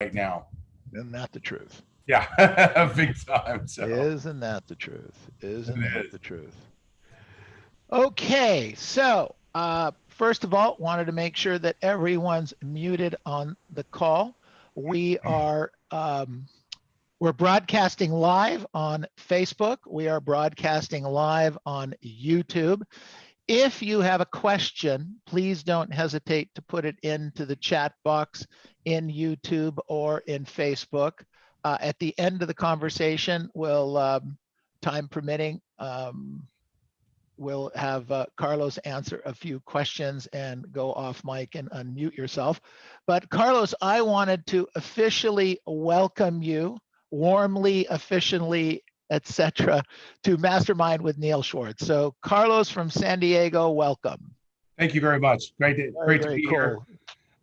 right now. Isn't that the truth? Yeah, big time. So Isn't that the truth? it Isn't that is. the truth? Okay, so first of all, wanted to make sure that everyone's muted on the call. We are we're broadcasting live on Facebook. We are broadcasting live on YouTube. If you have a question, please don't hesitate to put it into the chat box in YouTube or in Facebook. At the end of the conversation, we'll, time permitting, we'll have Carlos answer a few questions and go off mic and unmute yourself. But Carlos, I wanted to officially welcome you warmly, officially, etc., to Mastermind with Neil Schwartz. So Carlos from San Diego, welcome. Thank you very much. Very, Great to very be here. cool.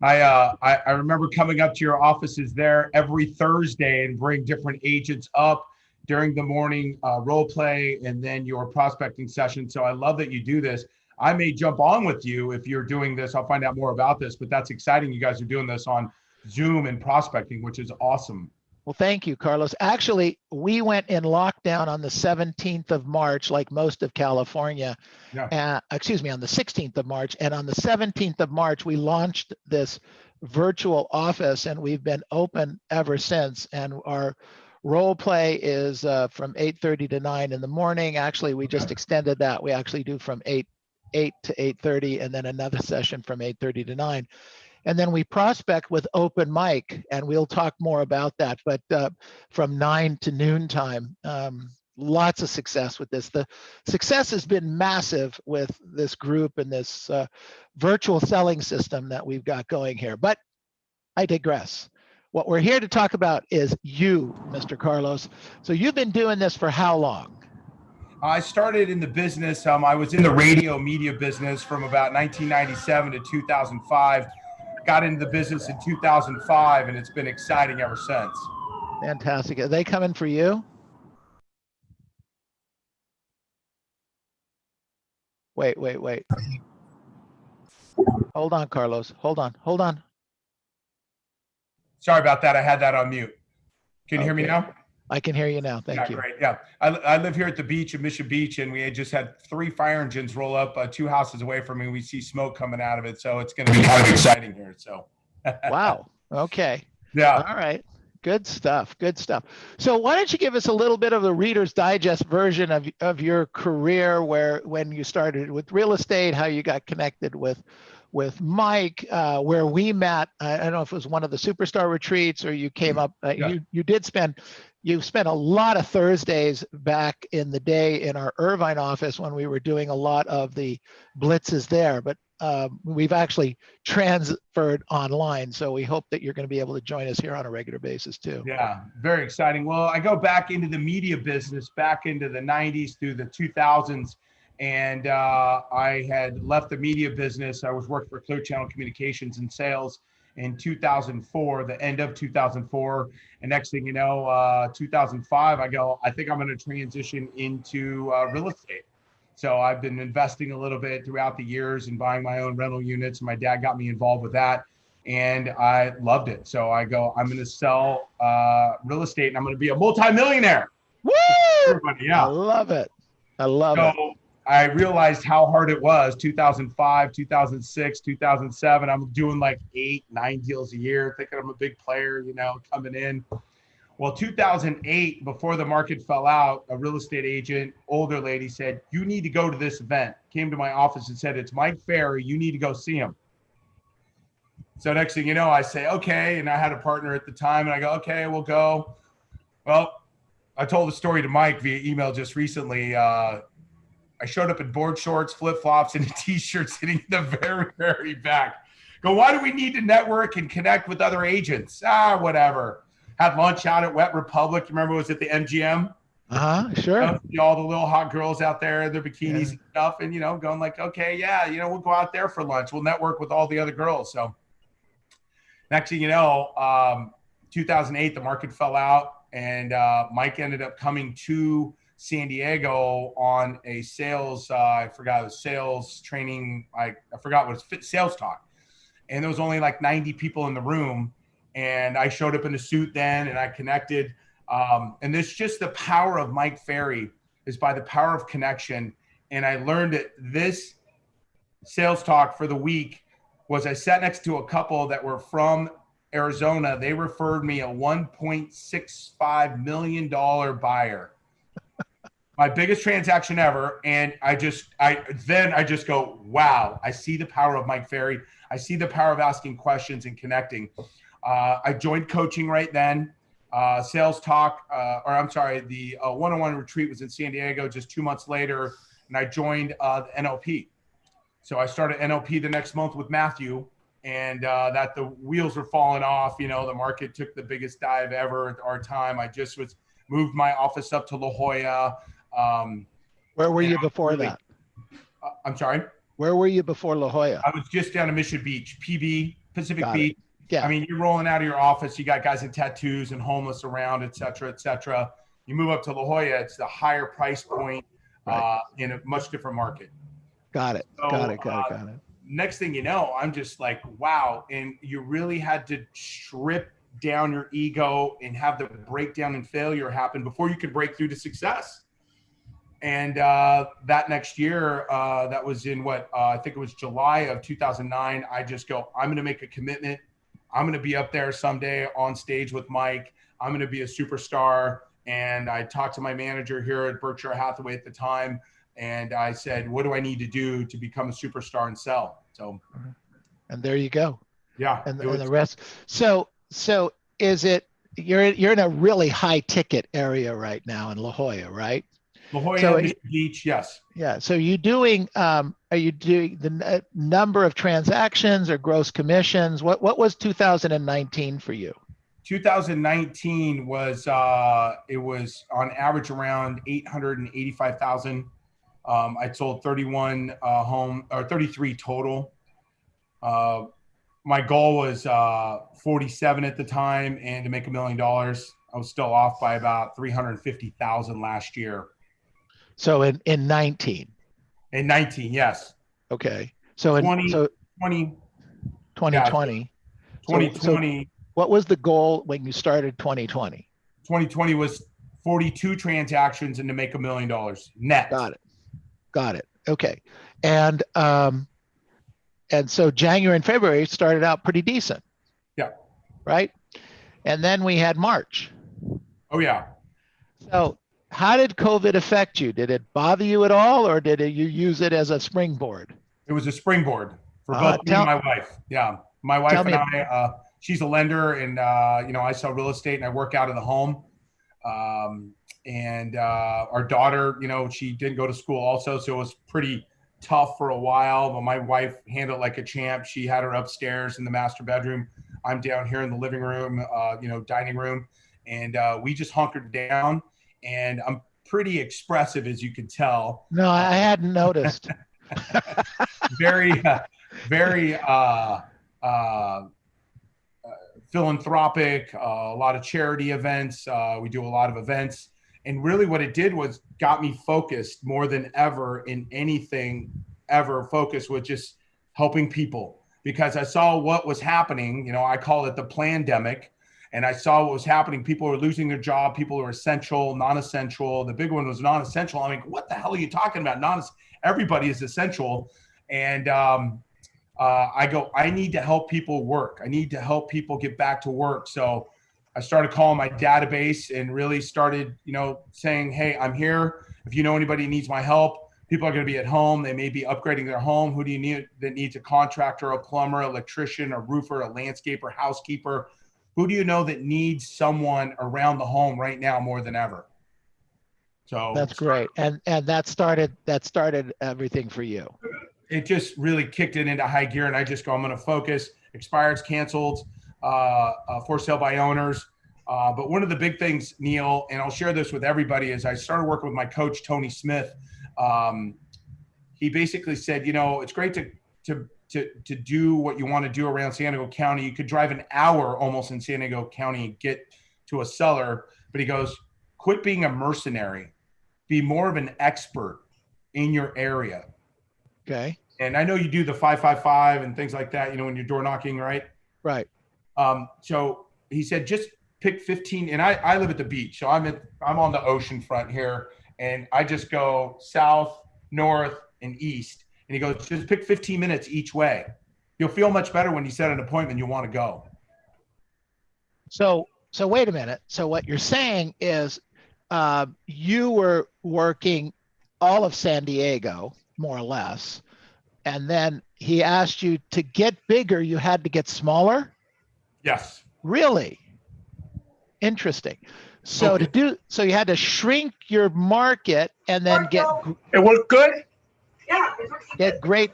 I remember coming up to your offices there every Thursday and bring different agents up during the morning role play and then your prospecting session. So I love that you do this. I may jump on with you if you're doing this. I'll find out more about this, but that's exciting. You guys are doing this on Zoom and prospecting, which is awesome. Well, thank you, Carlos. Actually, we went in lockdown on the 17th of March, like most of California. Yeah. Excuse me, on the 16th of March. And on the 17th of March, we launched this virtual office and we've been open ever since. And our role play is from 8:30 to 9 in the morning. Actually, we just extended that. We actually do from 8 to 8:30 and then another session from 8:30 to 9. And then we prospect with open mic, and we'll talk more about that. But from 9 to noon time, lots of success with this. The success has been massive with this group and this virtual selling system that we've got going here. But I digress. What we're here to talk about is you, Mr. Carlos. So you've been doing this for how long? I started in the business. I was in the radio media business from about 1997 to 2005. Got into the business in 2005, and it's been exciting ever since. Fantastic. Are they coming for you? Wait. Hold on, Carlos. Hold on. Sorry about that. I had that on mute. Can you hear me now? I can hear you now. Thank you. Great. Yeah. I live here at the beach in Mission Beach, and we had just had 3 fire engines roll up 2 houses away from me. We see smoke coming out of it. So it's going to be kind of exciting here. So. Wow. Okay. Yeah. All right. Good stuff. So why don't you give us a little bit of the Reader's Digest version of your career, when you started with real estate, how you got connected with Mike, where we met. I don't know if it was one of the Superstar retreats or you came up. Yeah. You spent a lot of Thursdays back in the day in our Irvine office when we were doing a lot of the blitzes there. But we've actually transferred online. So we hope that you're going to be able to join us here on a regular basis too. Yeah, very exciting. Well, I go back into the media business back into the 90s through the 2000s. And I had left the media business. I was working for Clear Channel Communications and sales in 2004, the end of 2004. And next thing you know, 2005, I think I'm going to transition into real estate. So I've been investing a little bit throughout the years and buying my own rental units. My dad got me involved with that and I loved it. So I'm going to sell real estate and I'm going to be a multimillionaire. Woo! Everybody, yeah. I love it. I realized how hard it was. 2005, 2006, 2007. I'm doing like 8, 9 deals a year, thinking I'm a big player, coming in. Well, 2008, before the market fell out, a real estate agent, older lady, said, "You need to go to this event." Came to my office and said, "It's Mike Ferry. You need to go see him." So next thing you know, I say, "Okay." And I had a partner at the time, and I go, "Okay, we'll go." Well, I told the story to Mike via email just recently. I showed up in board shorts, flip-flops, and a T-shirt sitting in the very, very back. Go, why do we need to network and connect with other agents? Whatever. Had lunch out at Wet Republic. You remember it was at the MGM? Sure. All the little hot girls out there, their bikinis and stuff, and, going like, okay, yeah, we'll go out there for lunch. We'll network with all the other girls. So next thing you know, 2008, the market fell out, and Mike ended up coming to San Diego on a sales, I forgot, it was sales training. I forgot what it's sales talk. And there was only like 90 people in the room. And I showed up in a suit then, and I connected. And this just the power of Mike Ferry is by the power of connection. And I learned that this sales talk for the week was I sat next to a couple that were from Arizona. They referred me a $1.65 million buyer, my biggest transaction ever. And I just go, wow, I see the power of Mike Ferry. I see the power of asking questions and connecting. I joined coaching right then. Sales talk, the one-on-one retreat was in San Diego just 2 months later, and I joined the NLP. So I started NLP the next month with Matthew, and that the wheels were falling off. The market took the biggest dive ever at our time. I just moved my office up to La Jolla. Where were you before that? I'm sorry? Where were you before La Jolla? I was just down in Mission Beach, PB, Pacific Got Beach. it. Yeah. I mean, you're rolling out of your office, you got guys in tattoos and homeless around, et cetera, et cetera. You move up to La Jolla, it's the higher price point in a much different market. Got it. So, Got it. Next thing you know, I'm just like, wow. And you really had to strip down your ego and have the breakdown and failure happen before you could break through to success. And that next year, that was in I think it was July of 2009. I just go, I'm going to make a commitment. I'm going to be up there someday on stage with Mike. I'm going to be a superstar. And I talked to my manager here at Berkshire Hathaway at the time. And I said, what do I need to do to become a superstar and sell? So, and there you go. Yeah. And the rest. So is it, you're in a really high ticket area right now in La Jolla, right? La Jolla Beach, yes. Yeah. So are you doing the number of transactions or gross commissions? What was 2019 for you? 2019 was it was on average around 885,000. I sold 31 33 total. My goal was 47 at the time, and to make $1 million. I was still off by about 350,000 last year. So in 19. In 19, yes. Okay. So 2020. Yeah, 2020. What was the goal when you started 2020? 2020 was 42 transactions and to make $1 million net. Got it. Okay. And so January and February started out pretty decent. Yeah. Right. And then we had March. Oh yeah. So how did COVID affect you? Did it bother you at all, or did you use it as a springboard? It was a springboard for both me and my wife. Yeah. My wife and I, she's a lender, and I sell real estate and I work out of the home. And our daughter, she didn't go to school also, so it was pretty tough for a while. But my wife handled it like a champ. She had her upstairs in the master bedroom. I'm down here in the living room, dining room, and we just hunkered down. And I'm pretty expressive, as you can tell. No, I hadn't noticed. Very philanthropic, a lot of charity events. We do a lot of events. And really what it did was got me focused more than ever in anything ever. Focused with just helping people, because I saw what was happening. I call it the plandemic. And I saw what was happening. People were losing their job. People were essential, non-essential. The big one was non-essential. I mean, what the hell are you talking about? Everybody is essential. And I go, I need to help people work. I need to help people get back to work. So I started calling my database and really started, saying, hey, I'm here. If you know anybody who needs my help, people are going to be at home. They may be upgrading their home. Who do you need that needs a contractor, a plumber, electrician, a roofer, a landscaper, housekeeper? Who do you know that needs someone around the home right now more than ever? So that's great. And that started everything for you. It just really kicked it into high gear. And I just go, I'm going to focus. Expireds, canceled, for sale by owners. But one of the big things, Neil, and I'll share this with everybody, is I started working with my coach, Tony Smith. He basically said, it's great to do what you want to do around San Diego County. You could drive an hour almost in San Diego County and get to a seller. But he goes, quit being a mercenary. Be more of an expert in your area. Okay. And I know you do the 555 and things like that, when you're door knocking, right? Right. So he said, just pick 15. And I live at the beach. So I'm on the ocean front here. And I just go south, north, and east. And he goes, just pick 15 minutes each way. You'll feel much better when you set an appointment, you want to go. So wait a minute. So what you're saying is you were working all of San Diego, more or less. And then he asked you to get bigger, you had to get smaller? Yes. Really? Interesting. So Okay. so you had to shrink your market and then It worked good. get great,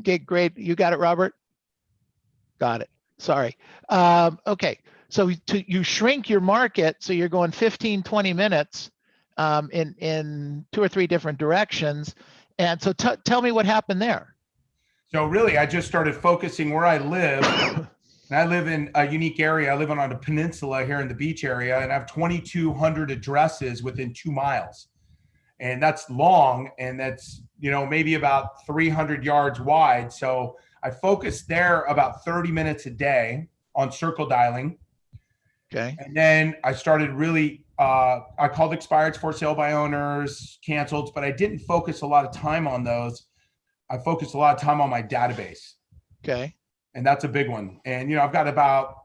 get great. You got it, Robert? Got it. Sorry. Okay. So you shrink your market. So you're going 15, 20 minutes in 2 or 3 different directions. And so tell me what happened there. So really, I just started focusing where I live. And I live in a unique area. I live on a peninsula here in the beach area, and I have 2,200 addresses within 2 miles. And that's long, and that's, maybe about 300 yards wide. So I focused there about 30 minutes a day on circle dialing. Okay. And then I started really, I called expireds, for sale by owners, canceled, but I didn't focus a lot of time on those. I focused a lot of time on my database. Okay. And that's a big one. And, I've got about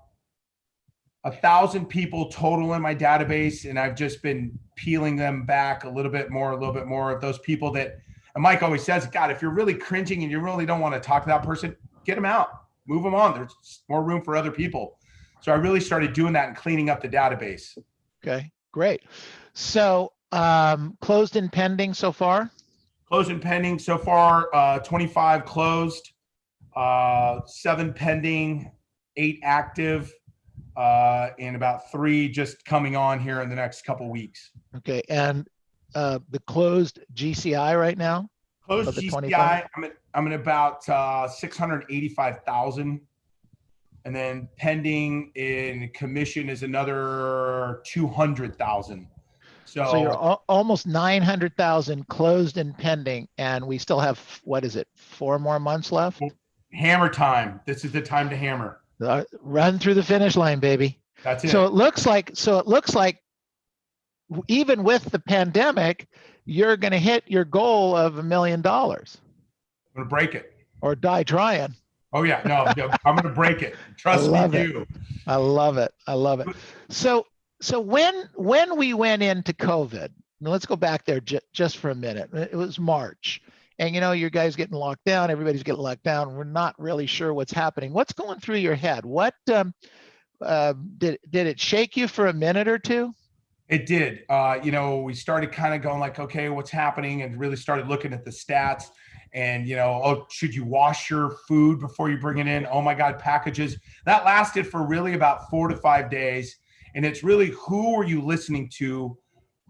1,000 people total in my database, and I've just been peeling them back a little bit more of those people that, and Mike always says, God, if you're really cringing and you really don't want to talk to that person, get them out, move them on. There's more room for other people. So I really started doing that and cleaning up the database. Okay, great. So closed and pending so far? Closed and pending so far, 25 closed, 7 pending, 8 active, and about 3 just coming on here in the next couple weeks. Okay, and the closed GCI right now? Closed GCI, I'm at about 685,000, and then pending in commission is another 200,000. So you're almost 900,000 closed and pending, and we still have, what is it, 4 more months left? Hammer time. This is the time to hammer. Run through the finish line, baby. That's it. So it looks like even with the pandemic, you're going to hit your goal of $1 million. I'm going to break it. Or die trying. Oh yeah, no, I'm going to break it. Trust me, you. I love it. I love it. So when we went into COVID, let's go back there just for a minute. It was March, and you guys getting locked down. Everybody's getting locked down. We're not really sure what's happening. What's going through your head? What did it shake you for a minute or two? It did. We started kind of going like, okay, what's happening? And really started looking at the stats and, oh, should you wash your food before you bring it in? Oh my God, packages. That lasted for really about 4 to 5 days. And it's really, who are you listening to?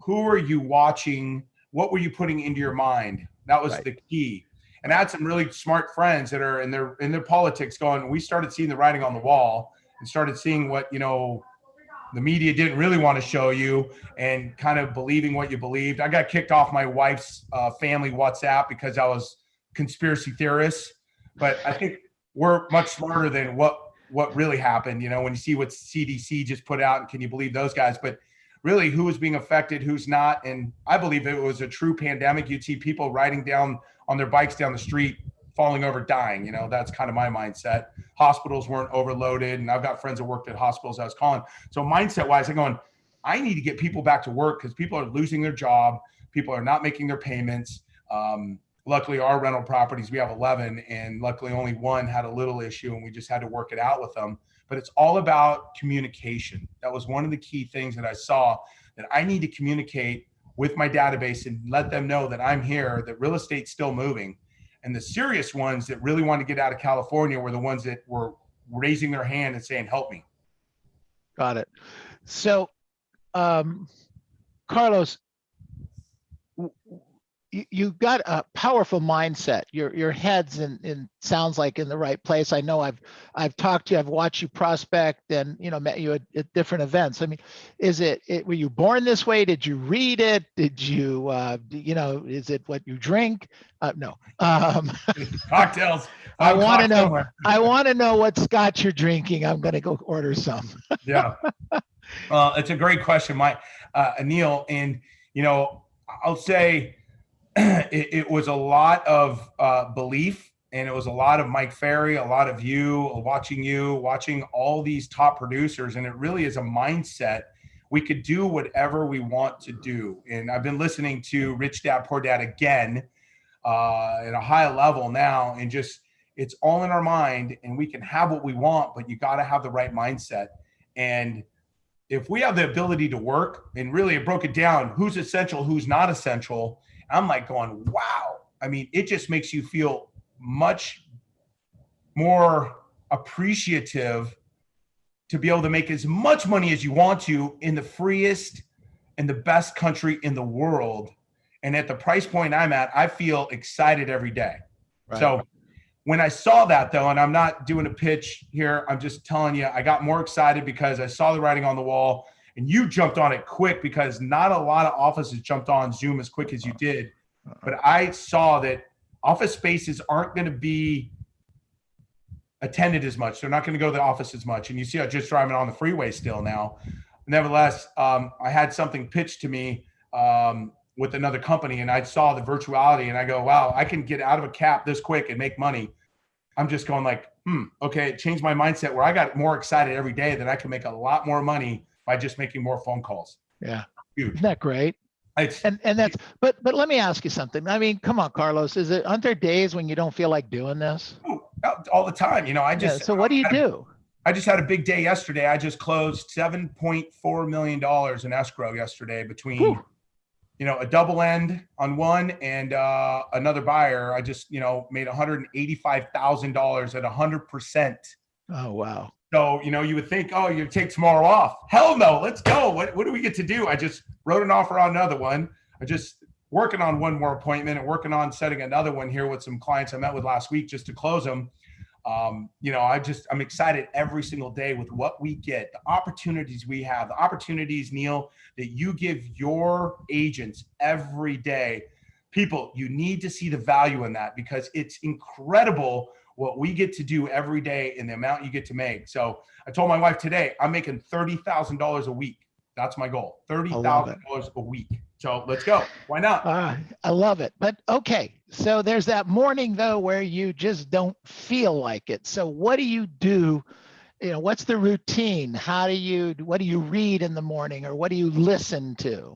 Who are you watching? What were you putting into your mind? That was the key. And I had some really smart friends that are in their politics going, we started seeing the writing on the wall and started seeing what, the media didn't really want to show you, and kind of believing what you believed. I got kicked off my wife's family WhatsApp because I was conspiracy theorist, but I think we're much smarter than what really happened. When you see what CDC just put out, and can you believe those guys? But really, who was being affected, who's not. And I believe if it was a true pandemic, you'd see people riding down on their bikes down the street, falling over, dying. That's kind of my mindset. Hospitals weren't overloaded, and I've got friends that worked at hospitals I was calling. So mindset wise, I'm going, I need to get people back to work because people are losing their job. People are not making their payments. Luckily, our rental properties, we have 11, and luckily only 1 had a little issue, and we just had to work it out with them. But it's all about communication. That was one of the key things that I saw, that I need to communicate with my database and let them know that I'm here, that real estate's still moving. And the serious ones that really wanted to get out of California were the ones that were raising their hand and saying, help me. Got it. So, Carlos, you got a powerful mindset. Your head's in sounds like in the right place. I know I've talked to you, I've watched you prospect, and met you at different events. I mean, is it were you born this way? Did you read it? Did you is it what you drink? No. Cocktails. I want to know. Somewhere. I want to know what scotch you're drinking. I'm going to go order some. Yeah. It's a great question, Mike, Neil, and I'll say it was a lot of belief, and it was a lot of Mike Ferry, a lot of watching all these top producers, and it really is a mindset. We could do whatever we want to do, and I've been listening to Rich Dad Poor Dad again at a high level now, and just it's all in our mind, and we can have what we want, but you got to have the right mindset. And if we have the ability to work, and really it broke it down, who's essential, who's not essential, I'm like going, wow. I mean, it just makes you feel much more appreciative to be able to make as much money as you want to in the freest and the best country in the world. And at the price point I'm at, I feel excited every day. Right. So when I saw that, though, and I'm not doing a pitch here, I'm just telling you, I got more excited because I saw the writing on the wall, and you jumped on it quick because not a lot of offices jumped on Zoom as quick as you did. But I saw that office spaces aren't going to be attended as much. They're not going to go to the office as much. And you see, I'm just driving on the freeway still now. Nevertheless, I had something pitched to me with another company, and I saw the virtuality, and I go, wow, I can get out of a cap this quick and make money. I'm just going like, okay, it changed my mindset where I got more excited every day that I can make a lot more money by just making more phone calls. Yeah. Huge. Isn't that great? And that's, but let me ask you something. I mean, come on, Carlos, aren't there days when you don't feel like doing this? All the time. So what do you do? I just had a big day yesterday. I just closed $7.4 million in escrow yesterday between, a double end on one and another buyer. I just, made $185,000 at 100%. Oh, wow. So, you would think, oh, you take tomorrow off. Hell no, let's go. What do we get to do? I just wrote an offer on another one. I just working on one more appointment and working on setting another one here with some clients I met with last week just to close them. I'm excited every single day with what we get, the opportunities we have, the opportunities, Neil, that you give your agents every day. People, you need to see the value in that because it's incredible what we get to do every day and the amount you get to make. So I told my wife today, I'm making $30,000 a week. That's my goal, $30,000 a week. So let's go. Why not? I love it. But okay, so there's that morning though where you just don't feel like it. So what do you do? What's the routine? What do you read in the morning, or what do you listen to?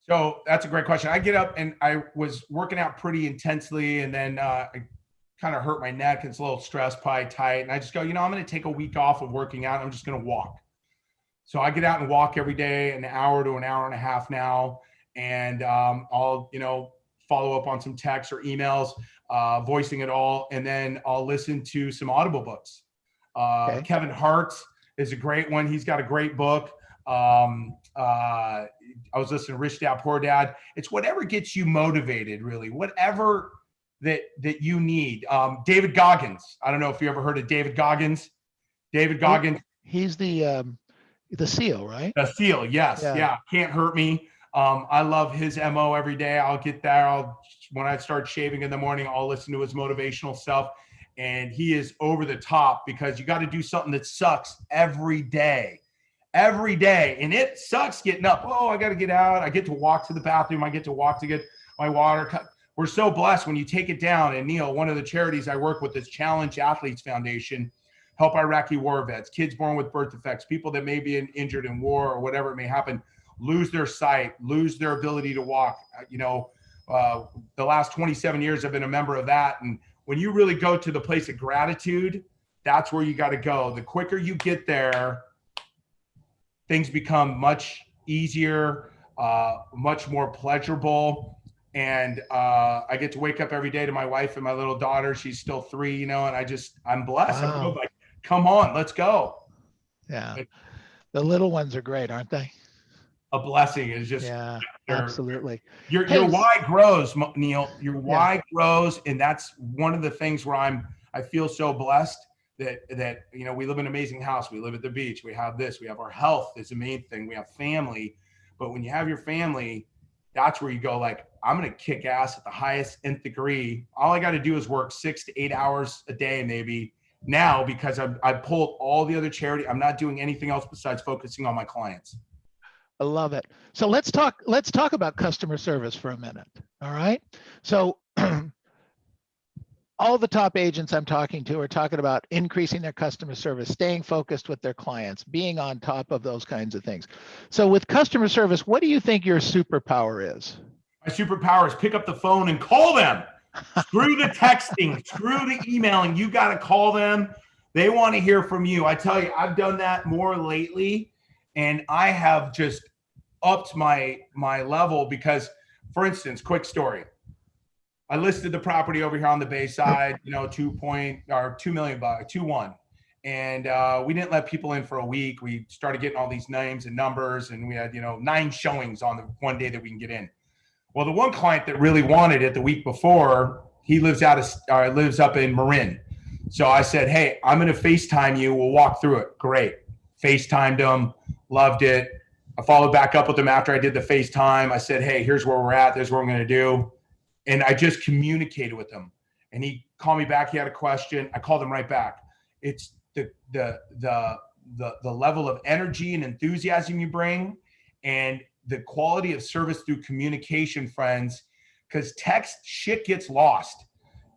So that's a great question. I get up and I was working out pretty intensely, and then I kind of hurt my neck. It's a little stressed, probably tight. And I just go, I'm going to take a week off of working out. I'm just going to walk. So I get out and walk every day, an hour to an hour and a half now. And I'll, follow up on some texts or emails, voicing it all. And then I'll listen to some Audible books. Okay. Kevin Hart is a great one. He's got a great book. I was listening to Rich Dad Poor Dad. It's whatever gets you motivated, really, whatever that you need. David Goggins. I don't know if you ever heard of David Goggins. David Goggins. He's the SEAL, right? The SEAL, yes. Yeah. Can't hurt me. I love his MO every day. I'll get there. When I start shaving in the morning, I'll listen to his motivational stuff. And he is over the top because you got to do something that sucks every day. Every day. And it sucks getting up. Oh, I got to get out. I get to walk to the bathroom. I get to walk to get my water cut. We're so blessed when you take it down. And Neil, one of the charities I work with is Challenge Athletes Foundation, help Iraqi war vets, kids born with birth defects, people that may be injured in war or whatever it may happen, lose their sight, lose their ability to walk. The last 27 years I've been a member of that. And when you really go to the place of gratitude, that's where you got to go. The quicker you get there, things become much easier, much more pleasurable. And I get to wake up every day to my wife and my little daughter. She's still 3, and I'm blessed. Wow. I'm like, come on, let's go. Yeah. The little ones are great, aren't they? a blessing. It's just, Yeah, they're, absolutely. your Hey, why grows, Neil. Your yeah, why grows, and that's one of the things where I feel so blessed that we live in an amazing house. We live at the beach. We have this. We have our health is the main thing. We have family, but when you have your family, that's where you go. Like, I'm gonna kick ass at the highest nth degree. All I got to do is work 6 to 8 hours a day, maybe now, because I pulled all the other charity. I'm not doing anything else besides focusing on my clients. I love it. So let's talk about customer service for a minute. All right. So all the top agents I'm talking to are talking about increasing their customer service, staying focused with their clients, being on top of those kinds of things. So with customer service, what do you think your superpower is? My superpower is pick up the phone and call them. Screw the texting, screw the emailing. You got to call them. They want to hear from you. I tell you, I've done that more lately, and I have just upped my level because, for instance, quick story. I listed the property over here on the Bay Side, 2 million bucks, 2-1. And we didn't let people in for a week. We started getting all these names and numbers, and we had, 9 showings on the one day that we can get in. Well, the one client that really wanted it the week before, he lives up in Marin. So I said, hey, I'm going to FaceTime you. We'll walk through it. Great. FaceTimed him, loved it. I followed back up with him after I did the FaceTime. I said, hey, here's where we're at. Here's what I'm going to do. And I just communicated with him. And he called me back. He had a question. I called him right back. It's the level of energy and enthusiasm you bring, and the quality of service through communication, friends, because text shit gets lost.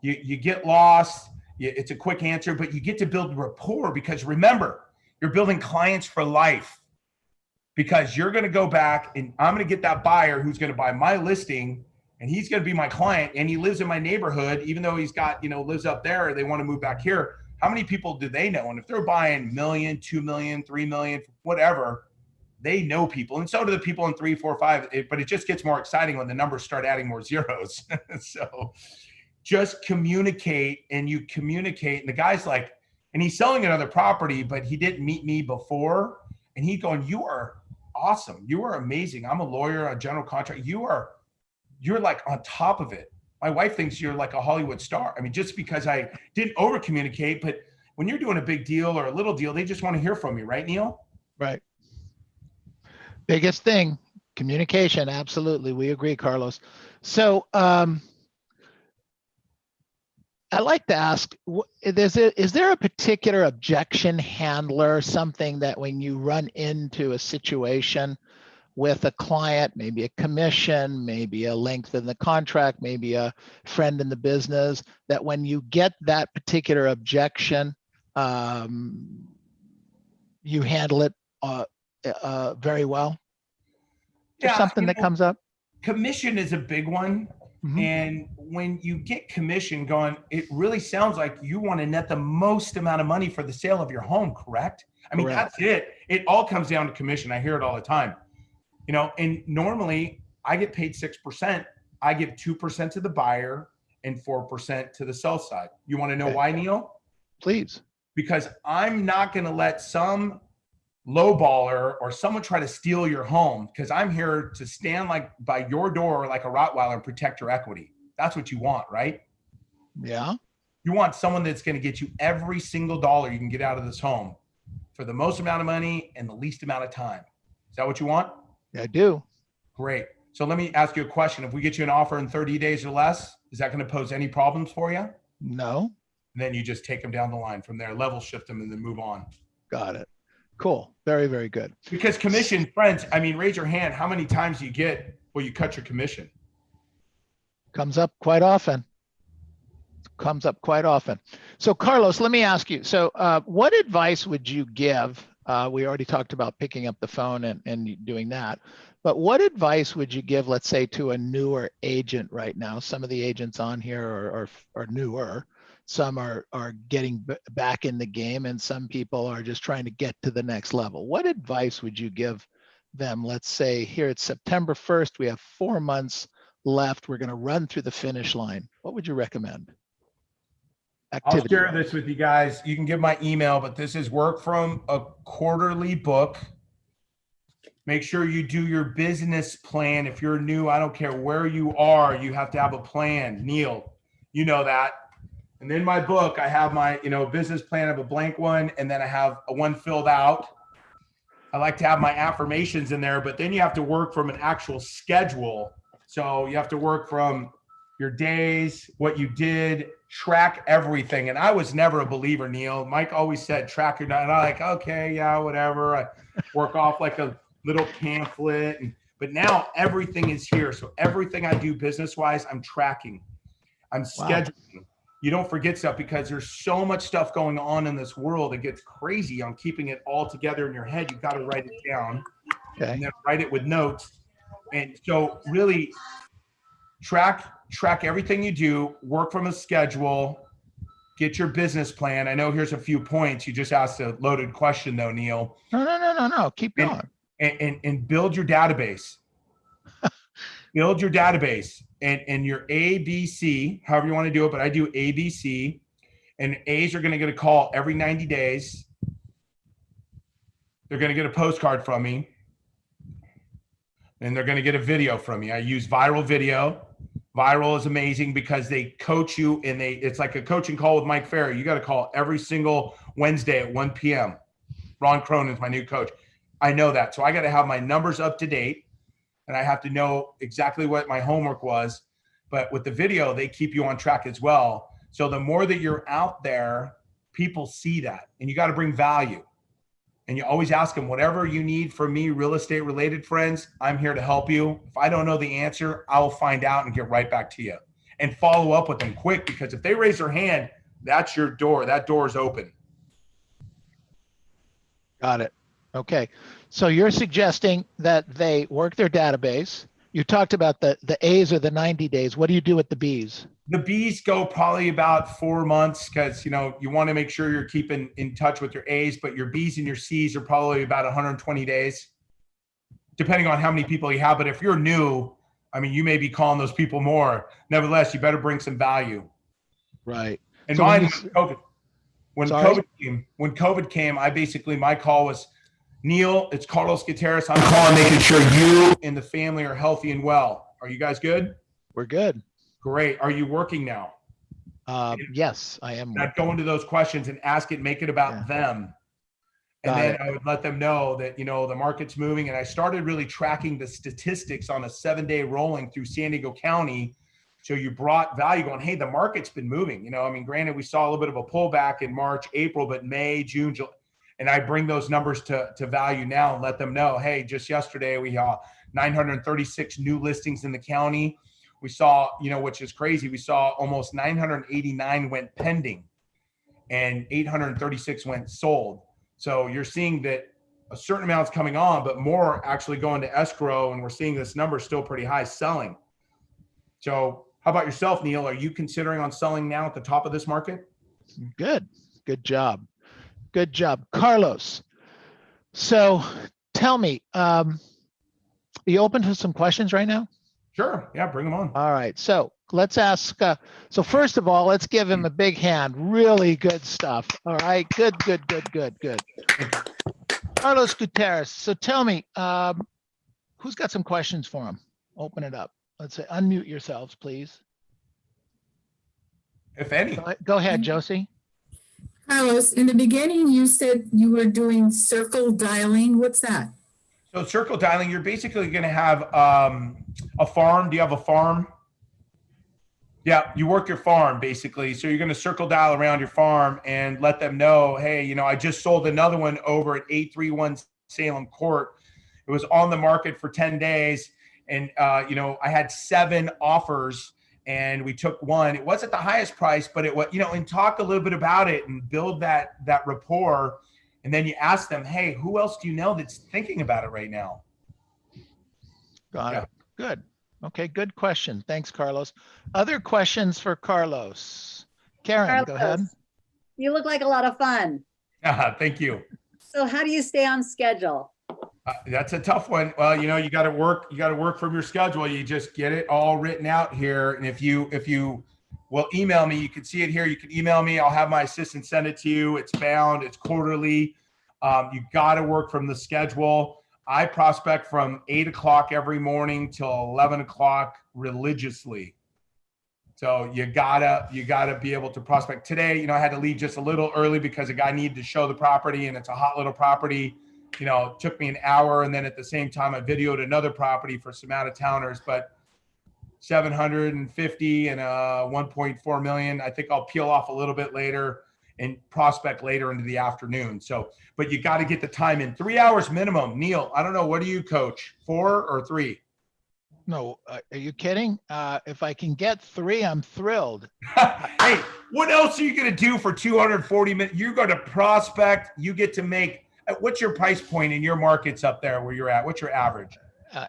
You get lost. It's a quick answer, but you get to build rapport, because remember, you're building clients for life, because you're going to go back and I'm going to get that buyer who's going to buy my listing, and he's going to be my client, and he lives in my neighborhood, even though he's got, lives up there, they want to move back here. How many people do they know? And if they're buying 1 million, 2 million, 3 million, whatever, they know people, and so do the people in 3, 4, 5. But it just gets more exciting when the numbers start adding more zeros. So just communicate, and you communicate. And the guy's like, and he's selling another property, but he didn't meet me before. And he's going, you are awesome. You are amazing. I'm a lawyer, a general contractor. You're like on top of it. My wife thinks you're like a Hollywood star. I mean, just because I didn't over communicate, but when you're doing a big deal or a little deal, they just want to hear from you, right, Neil? Right. Biggest thing, communication. Absolutely. We agree, Carlos. So I like to ask, is there a particular objection handler, something that when you run into a situation with a client, maybe a commission, maybe a length in the contract, maybe a friend in the business, that when you get that particular objection, you handle it very well? There's something that comes up. Commission is a big one. Mm-hmm. And when you get commission going, it really sounds like you want to net the most amount of money for the sale of your home, correct? I mean, Correct. that's it. It all comes down to commission. I hear it all the time. And normally I get paid 6%. I give 2% to the buyer and 4% to the sell side. You want to know why, Neil? Please. Because I'm not going to let some lowballer or someone try to steal your home, because I'm here to stand like by your door like a Rottweiler and protect your equity. That's what you want, right? Yeah. You want someone that's going to get you every single dollar you can get out of this home for the most amount of money and the least amount of time. Is that what you want? I do. Great. So let me ask you a question. If we get you an offer in 30 days or less, is that going to pose any problems for you? No. And then you just take them down the line from there, level shift them, and then move on. Got it. Cool. Very, very good. Because commission, friends, I mean, raise your hand. How many times do you get where you cut your commission? Comes up quite often. So Carlos, let me ask you. So what advice would you give? We already talked about picking up the phone and doing that. But what advice would you give, let's say, to a newer agent right now? Some of the agents on here are newer. Some are getting back in the game, and some people are just trying to get to the next level. What advice would you give them? Let's say here it's September 1st. We have 4 months left. We're going to run through the finish line. What would you recommend? I'll share this with you guys. You can give my email, but this is work from a quarterly book. Make sure you do your business plan. If you're new, I don't care where you are, you have to have a plan. Neil, you know that. And in my book, I have my, business plan. I have a blank one, and then I have a one filled out. I like to have my affirmations in there, but then you have to work from an actual schedule. So you have to work from your days, what you did, track everything. And I was never a believer, Neil. Mike always said, track your diet. And I'm like, okay, yeah, whatever. I work off like a little pamphlet. But now everything is here. So everything I do business-wise, I'm tracking. I'm scheduling. Wow. You don't forget stuff because there's so much stuff going on in this world. It gets crazy on keeping it all together in your head. You've got to write it down. Okay. And then write it with notes. And so really track everything you do, work from a schedule, get your business plan. I know here's a few points. You just asked a loaded question though, Neil. No. Keep going. And build your database. Build your database and your ABC, however you want to do it, but I do ABC. And A's are going to get a call every 90 days. They're going to get a postcard from me. And they're going to get a video from me. I use viral video. Viral is amazing because they coach you and it's like a coaching call with Mike Ferry. You got to call every single Wednesday at 1 p.m. Ron Cronin's my new coach. I know that. So I got to have my numbers up to date and I have to know exactly what my homework was. But with the video, they keep you on track as well. So the more that you're out there, people see that and you got to bring value. And you always ask them, whatever you need from me, real estate related friends, I'm here to help you. If I don't know the answer, I will find out and get right back to you and follow up with them quick, because if they raise their hand, that's your door. That door is open. Got it. Okay. So you're suggesting that they work their database. You talked about the A's or the 90 days. What do you do with the B's? The B's go probably about 4 months because, you want to make sure you're keeping in touch with your A's, but your B's and your C's are probably about 120 days, depending on how many people you have. But if you're new, you may be calling those people more. Nevertheless, you better bring some value. Right. And so when COVID came, my call was, Neil, it's Carlos Gutierrez. I'm calling making sure you and the family are healthy and well. Are you guys good? We're good. Great. Are you working now? Yes, I am. I'd go into those questions and make it about them. And then I would let them know that, the market's moving. And I started really tracking the statistics on a 7-day rolling through San Diego County. So you brought value going, hey, the market's been moving. Granted, we saw a little bit of a pullback in March, April, but May, June, July. And I bring those numbers to value now and let them know, hey, just yesterday we saw 936 new listings in the county. We saw, which is crazy, we saw almost 989 went pending and 836 went sold. So you're seeing that a certain amount's coming on, but more actually going to escrow. And we're seeing this number still pretty high selling. So how about yourself, Neil? Are you considering on selling now at the top of this market? Good job. Good job. Carlos. So tell me, are you open to some questions right now? Sure. Yeah, bring them on. All right. So let's ask. So first of all, let's give him a big hand. Really good stuff. All right. Good. Carlos Gutierrez. So tell me, who's got some questions for him? Open it up. Let's say unmute yourselves, please. If any. Go ahead, Josie. Carlos, in the beginning, you said you were doing circle dialing. What's that? So circle dialing, you're basically going to have a farm. Do you have a farm? Yeah, you work your farm basically. So you're going to circle dial around your farm and let them know, hey, I just sold another one over at 831 Salem Court. It was on the market for 10 days. And, I had 7 offers and we took one. It wasn't the highest price, but it was, and talk a little bit about it and build that rapport. And then you ask them, hey, who else do you know that's thinking about it right now? Got it. Good. Okay, good question. Thanks, Carlos. Other questions for Carlos? Karen, Carlos, go ahead. You look like a lot of fun. Thank you. So how do you stay on schedule? That's a tough one. Well, you got to work. You got to work from your schedule. You just get it all written out here. And if you will email me, you can see it here. You can email me. I'll have my assistant send it to you. It's bound. It's quarterly. You got to work from the schedule. I prospect from 8 o'clock every morning till 11 o'clock religiously. So you gotta be able to prospect. Today, you know, I had to leave just a little early because a guy needed to show the property, and it's a hot little property. You know, it took me an hour, and then at the same time I videoed another property for some out of towners, but 750 and 1.4 million. I think I'll peel off a little bit later and prospect later into the afternoon. So, but you got to get the time in. 3 hours minimum. Neil, I don't know. What do you coach? 4 or 3? No, are you kidding? If I can get 3, I'm thrilled. Hey, what else are you going to do for 240 minutes? You're going to prospect. You get to make, what's your price point in your markets up there where you're at? What's your average?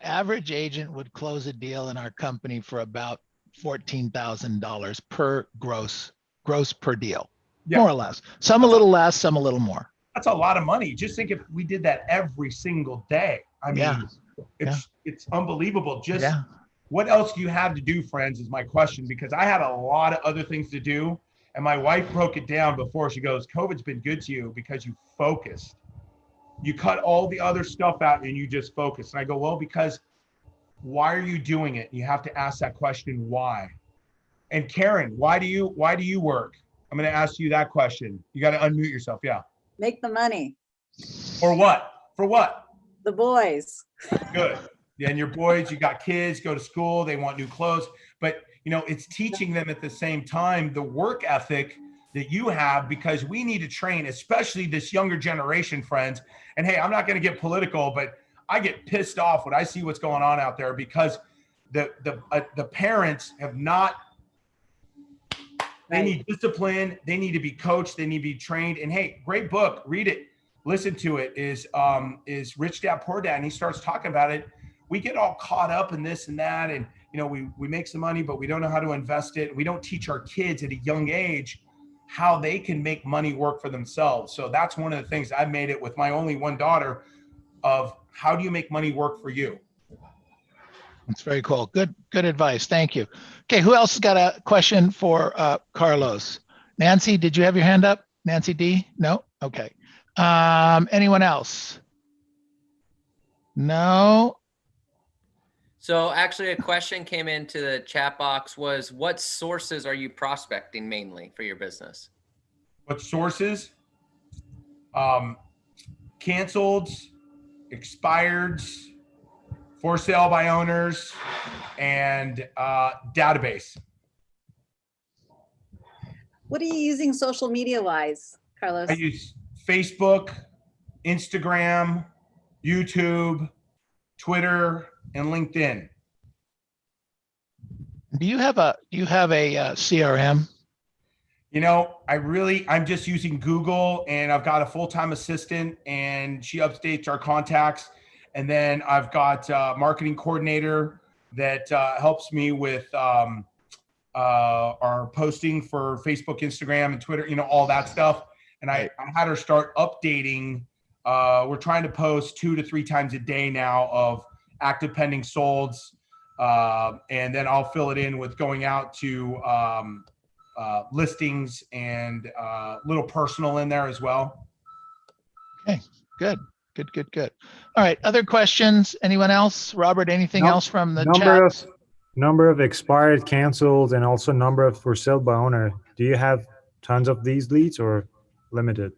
Average agent would close a deal in our company for about $14,000 per gross per deal, more or less. Some a little less, some a little more. That's a lot of money. Just think if we did that every single day. I mean, it's unbelievable. Just what else do you have to do, friends, is my question, because I had a lot of other things to do. And my wife broke it down before. She goes, COVID's been good to you because you focused. You cut all the other stuff out and you just focus. And I go, well, because why are you doing it? You have to ask that question, why? And Karen, why do you work? I'm going to ask you that question. You got to unmute yourself. Yeah. Make the money. For what? For what? The boys. Good. Yeah, and your boys, you got kids, go to school, they want new clothes. But, you know, it's teaching them at the same time the work ethic that you have, because we need to train, especially this younger generation, friends. And hey, I'm not going to get political, but I get pissed off when I see what's going on out there, because the parents have not. They need discipline. They need to be coached. They need to be trained. And hey, great book, read it, listen to it. Is Rich Dad Poor Dad, and he starts talking about it. We get all caught up in this and that, and you know, we make some money, but we don't know how to invest it. We don't teach our kids at a young age how they can make money work for themselves. So that's one of the things I made it with my only one daughter, of how do you make money work for you? That's very cool. Good advice. Thank you. Okay, who else has got a question for Carlos? Nancy, did you have your hand up? Nancy D? No? Okay. Anyone else? No? So actually a question came into the chat box was, what sources are you prospecting mainly for your business? What sources? Canceled, expireds, for sale by owners, and database. What are you using social media wise, Carlos? I use Facebook, Instagram, YouTube, Twitter, and LinkedIn. Do you have a CRM? You know, I'm just using Google, and I've got a full-time assistant, and she updates our contacts. And then I've got a marketing coordinator that helps me with our posting for Facebook, Instagram, and Twitter, you know, all that stuff. And I had her start updating. We're trying to post 2 to 3 times a day now of active pending solds. And then I'll fill it in with going out to listings and little personal in there as well. Okay, good. All right, other questions? Anyone else? Robert, anything else from the chat? Number of expired, canceled, and also number of for sale by owner. Do you have tons of these leads or limited?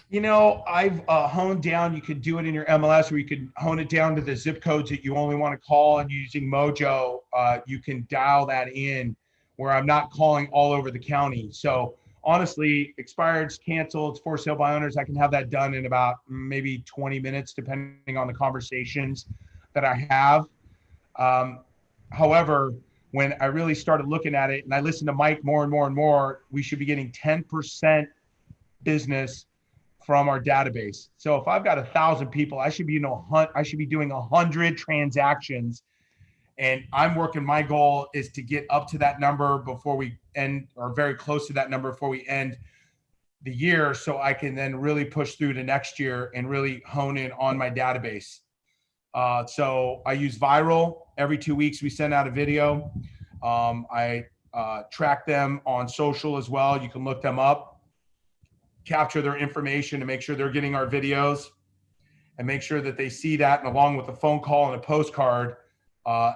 You know, I've honed down. You could do it in your MLS, or you could hone it down to the zip codes that you only want to call. And using Mojo, you can dial that in where I'm not calling all over the county. So honestly, expireds, canceled, for sale by owners, I can have that done in about maybe 20 minutes, depending on the conversations that I have. However, when I really started looking at it and I listened to Mike more and more, we should be getting 10% business from our database. So if I've got 1,000 people, I should be doing 100 transactions. And I'm working, my goal is to get up to that number before we end, or very close to that number before we end the year, so I can then really push through to next year and really hone in on my database. So I use Viral. Every 2 weeks we send out a video. I track them on social as well. You can look them up, capture their information to make sure they're getting our videos. and make sure that they see that. And along with a phone call and a postcard,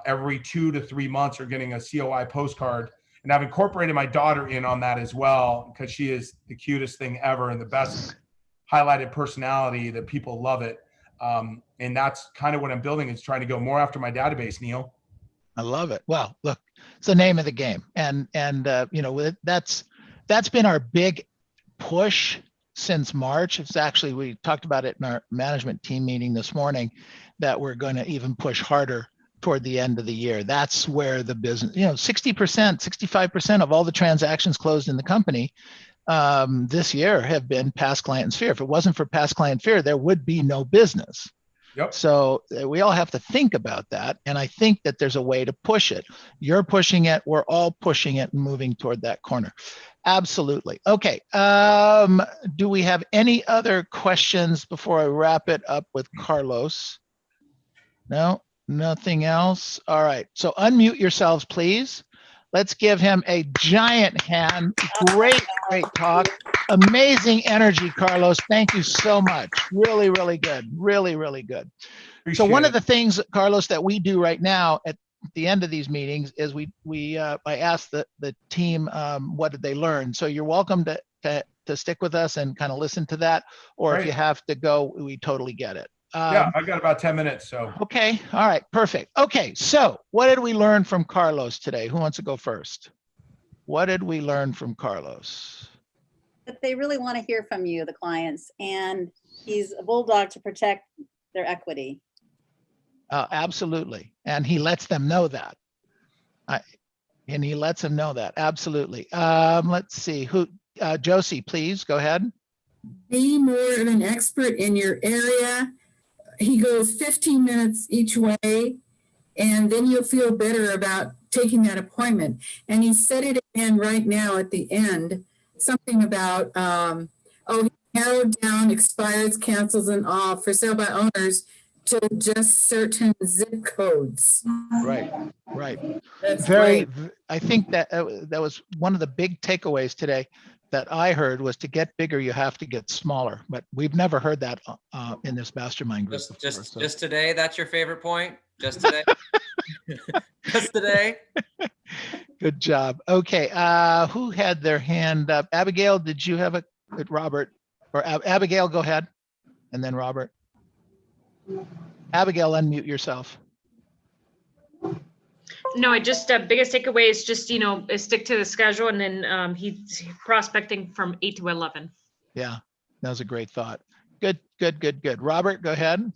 every 2 to 3 months are getting a COI postcard. And I've incorporated my daughter in on that as well, because she is the cutest thing ever and the best highlighted personality that people love it. And that's kind of what I'm building, is trying to go more after my database, Neil. I love it. Well, look, it's the name of the game. And you know, that's been our big push since March. It's actually, we talked about it in our management team meeting this morning, that we're going to even push harder toward the end of the year. That's where the business, you know, 60%, 65% of all the transactions closed in the company this year have been past client sphere. If it wasn't for past client sphere, there would be no business. Yep. So we all have to think about that. And I think that there's a way to push it. You're pushing it. We're all pushing it and moving toward that corner. Absolutely. Okay. Do we have any other questions before I wrap it up with Carlos? No, nothing else. All right. So unmute yourselves, please. Let's give him a giant hand. Great, great talk. Amazing energy, Carlos. Thank you so much. Really, really good. Really, really good. So one of the things, Carlos, that we do right now at the end of these meetings is I ask the team what did they learn. So you're welcome to stick with us and kind of listen to that, or if you have to go, we totally get it. Yeah, I got about 10 minutes. So okay, all right, perfect. Okay, so what did we learn from Carlos today? Who wants to go first? What did we learn from Carlos? But they really want to hear from you, the clients, and he's a bulldog to protect their equity. Absolutely, and he lets them know that. Absolutely. Let's see, who? Josie, please go ahead. Be more of an expert in your area. He goes 15 minutes each way, and then you'll feel better about taking that appointment. And he said it again right now at the end, something about, he narrowed down expires, cancels, and all for sale by owners to just certain zip codes. Right. That's Very, great. I think that that was one of the big takeaways today that I heard, was to get bigger, you have to get smaller. But we've never heard that in this mastermind group before. Just today, that's your favorite point? Just today? Just today? Good job. Okay, who had their hand up? Abigail, did you have Robert? Or Abigail, go ahead. And then Robert. Abigail, unmute yourself. No, I just biggest takeaway is just, is stick to the schedule, and then he's prospecting from 8 to 11. Yeah, that was a great thought. Good. Robert, go ahead.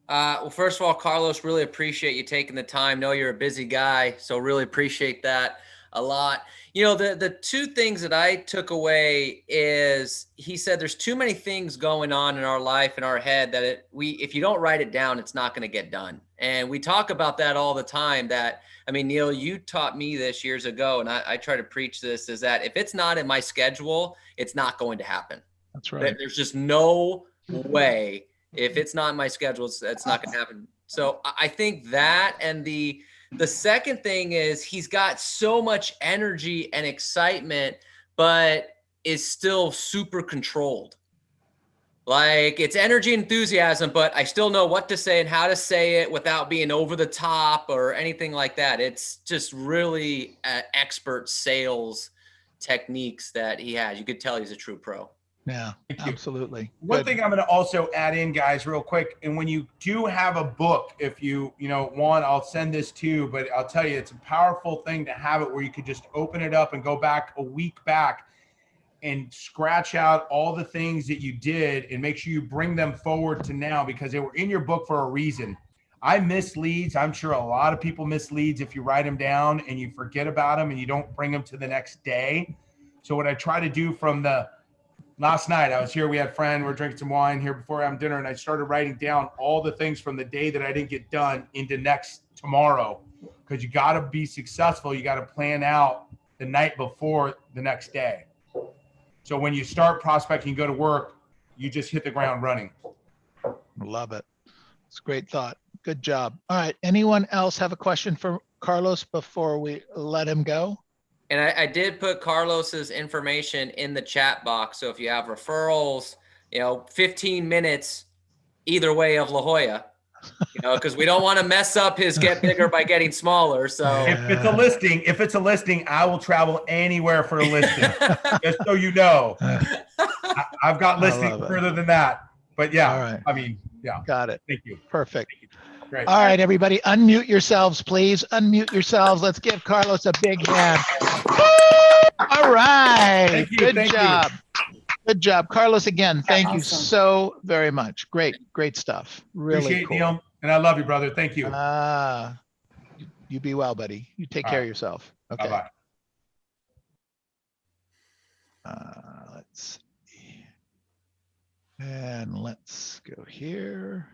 Well, first of all, Carlos, really appreciate you taking the time. Know you're a busy guy, so really appreciate that a lot. The two things that I took away is he said there's too many things going on in our life, in our head, that if you don't write it down, it's not going to get done. And we talk about that all the time. Neil, you taught me this years ago, and I try to preach this, is that if it's not in my schedule, it's not going to happen. That's right. There's just no way. If it's not in my schedule, it's not going to happen. So I think that, and the second thing is he's got so much energy and excitement, but is still super controlled. Like, it's energy and enthusiasm, but I still know what to say and how to say it without being over the top or anything like that. It's just really expert sales techniques that he has. You could tell he's a true pro. Yeah, absolutely. One thing I'm going to also add in, guys, real quick. And when you do have a book, if you want, I'll send this to you, but I'll tell you, it's a powerful thing to have it where you could just open it up and go back a week back and scratch out all the things that you did and make sure you bring them forward to now, because they were in your book for a reason. I miss leads. I'm sure a lot of people miss leads if you write them down and you forget about them and you don't bring them to the next day. So what I try to do from last night, I was here, we had a friend, we're drinking some wine here before having dinner, and I started writing down all the things from the day that I didn't get done into tomorrow. Because you got to be successful, you got to plan out the night before the next day. So when you start prospecting, go to work, you just hit the ground running. Love it. It's a great thought. Good job. All right. Anyone else have a question for Carlos before we let him go? And I did put Carlos's information in the chat box. So if you have referrals, 15 minutes either way of La Jolla, because we don't want to mess up his get bigger by getting smaller. So If it's a listing, I will travel anywhere for a listing. Just so you know, I've got I listings love it. further than that. But yeah, All right. I mean, yeah. Got it. Thank you. Perfect. Great. All right, everybody, unmute yourselves, please. Unmute yourselves. Let's give Carlos a big hand. All right. Thank you, Good thank you. job. Good job. Carlos, again, thank you Awesome. so very much. Great stuff. Really Appreciate it, cool. Neil. And I love you, brother. Thank you. You be well, buddy. You take All care right. of yourself. Okay. Bye-bye. Let's see. And let's go here.